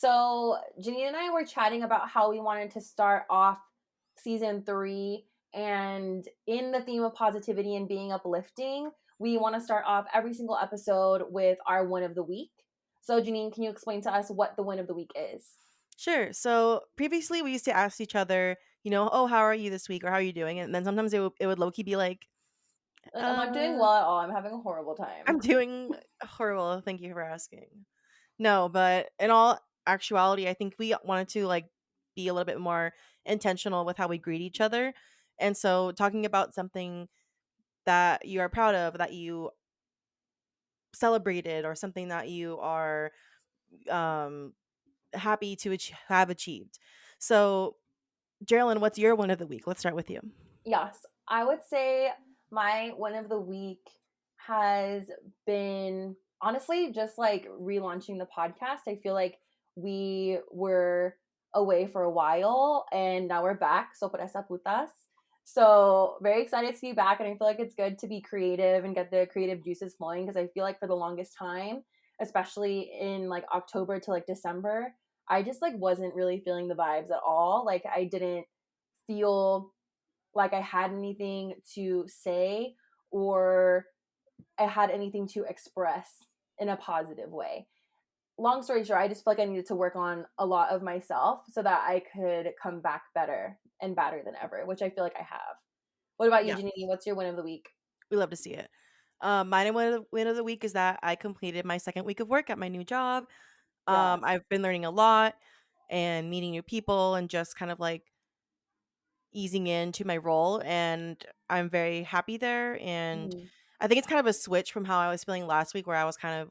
So Janine and I were chatting about how we wanted to start off season 3, and in the theme of positivity and being uplifting, we want to start off every single episode with our win of the week. So Janine, can you explain to us what the win of the week is? Sure. So previously, we used to ask each other, oh, how are you this week, or how are you doing? And then sometimes it would low key be like, Like, I'm not doing uh, well at all. I'm having a horrible I'm time. doing horrible. Thank you for asking. No, but in all actuality, I think we wanted to be a little bit more intentional with how we greet each other. And so talking about something that you are proud of, that you celebrated, or something that you are um happy to have achieved. So, Jerralyn, what's your one of the week? Let's start with you. Yes, I would say my win of the week has been honestly just like relaunching the podcast. I feel like we were away for a while and now we're back. So por esa putas. So very excited to be back, and I feel like it's good to be creative and get the creative juices flowing, because I feel like for the longest time, especially in like October to like December, I just like wasn't really feeling the vibes at all. Like I didn't feel like I had anything to say, or I had anything to express in a positive way. Long story short, I just feel like I needed to work on a lot of myself so that I could come back better and badder than ever, which I feel like I have. What about you, Yeah, Janine? What's your win of the week? we love to see it. Mine win of the week is that I completed my second week of work at my new job. Yes. I've been learning a lot and meeting new people and just kind of easing into my role, and I'm very happy there. And Mhm. I think it's kind of a switch from how I was feeling last week, where I was kind of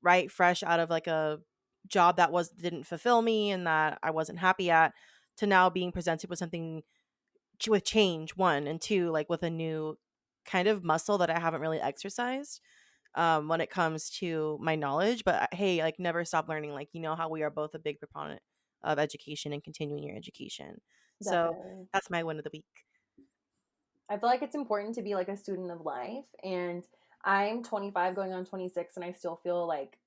right fresh out of a job that was didn't fulfill me and that I wasn't happy at, to now being presented with something with change, one, and two, with a new kind of muscle that I haven't really exercised when it comes to my knowledge. But hey, never stop learning. How we are both a big proponent of education and continuing your education. So Definitely. that's my win of the week. I feel like it's important to be like a student of life, and I'm 25 going on 26, and I still feel like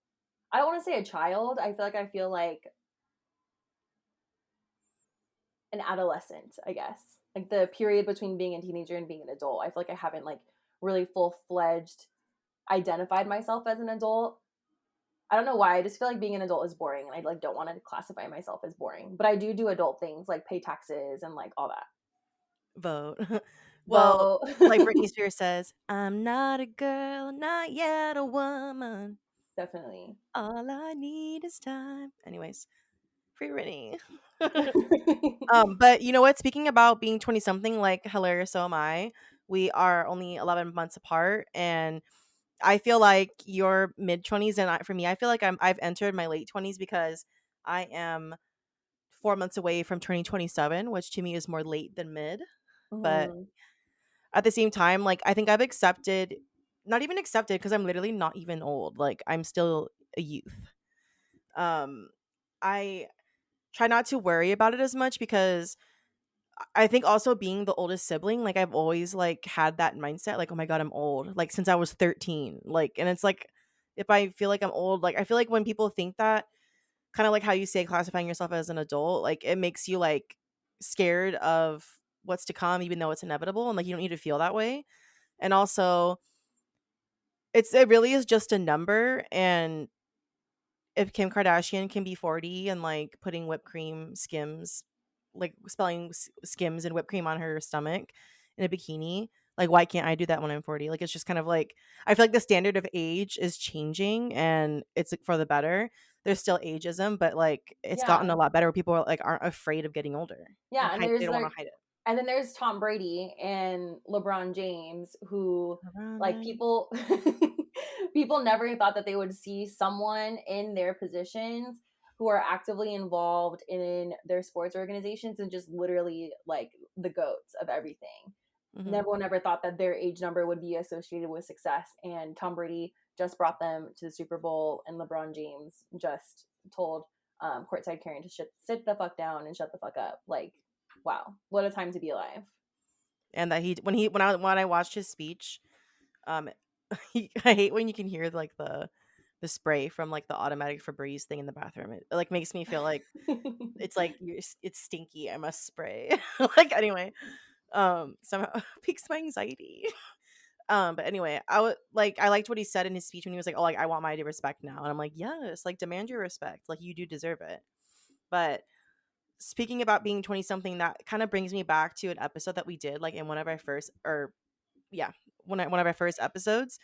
I don't want to say a child. I feel like an adolescent, I guess. Like the period between being a teenager and being an adult. I feel like I haven't like really full-fledged identified myself as an adult. I don't know why. I just feel like being an adult is boring, and I like don't want to classify myself as boring. But I do adult things like pay taxes and like all that. Vote. Well, Vote. like Britney Spears says, I'm not a girl, not yet a woman. Definitely. All I need is time. Anyways, free Britney. Yeah. But you know what? Speaking about being 20 something, hilarious, so am I. We are only 11 months apart, and I feel like you're mid 20s, and for me, I feel like I've entered my late 20s, because I am 4 months away from turning 27, which to me is more late than mid. But Mhm. at the same time, I think I've accepted, not even accepted, because I'm literally not even old. I'm still a youth. Um, I try not to worry about it as much, because I think also being the oldest sibling, I've always had that mindset, oh my god, I'm old, since I was 13. And it's if I feel like I'm old, I feel like when people think that, kind of like how you say classifying yourself as an adult, it makes you scared of what's to come, even though it's inevitable, and you don't need to feel that way. And also, it really is just a number. And if Kim Kardashian can be 40 and putting whipped cream skims, spelling skims and whipped cream on her stomach in a bikini, why can't I do that when I'm 40? It's just kind of I feel like the standard of age is changing, and it's for the better. There's still ageism, but it's gotten Yeah. a lot better, where people are aren't afraid of getting older, Yeah, and they there's don't want like to hide it. and then there's Tom Brady and LeBron James, who LeBron like James. people never thought that they would see someone in their positions who are actively involved in their sports organizations and just literally like the goats of everything. Hmm. Never one ever thought that their age number would be associated with success, and Tom Brady just brought them to the Super Bowl, and LeBron James just told courtside Karen to sit the fuck down and shut the fuck up. Like, wow, what a time to be alive. And that when I watched his speech, um I hate when you can hear the the spray from like the automatic Febreze thing in the bathroom. It like makes me feel like it's like it's stinky. I must spray. Like anyway, somehow piques my anxiety. But anyway, I liked what he said in his speech when he was like, "Oh, like I want my respect now," and I'm like, "Yes, like demand your respect. Like you do deserve it." But speaking about being 20 something, that kind of brings me back to an episode that we did like in one of our first or yeah, one of our first episodes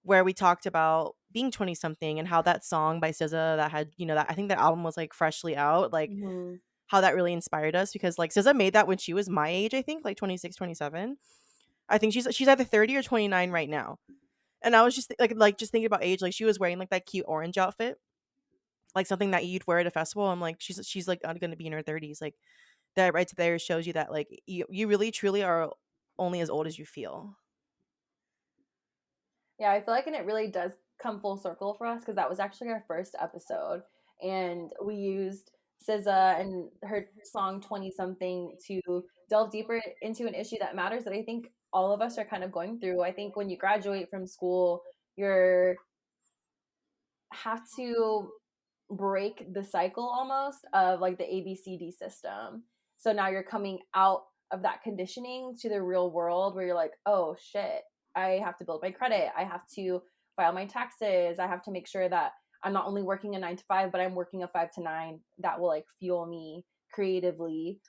where we talked about being 20 something and how that song by SZA that had, that I think that album was like freshly out, like Mhm. how that really inspired us because like SZA made that when she was my age, I think, like 26, 27. I think she's either 30 or 29 right now. And I was just like just thinking about age, like she was wearing like that cute orange outfit, like something that you'd wear at a festival. I'm like, she's like going to be in her 30s. Like that right there shows you that like you really truly are only as old as you feel. Yeah, I feel like, and it really does come full circle for us because that was actually our first episode, and we used SZA and her song 20 something to delve deeper into an issue that matters that I think all of us are kind of going through. I think when you graduate from school, you're have to break the cycle almost of like the ABCD system. So now you're coming out of that conditioning to the real world where you're like, oh shit, I have to build my credit. I have to file my taxes. I have to make sure that I'm not only working a 9 to 5, but I'm working a 5 to 9 that will like fuel me creatively.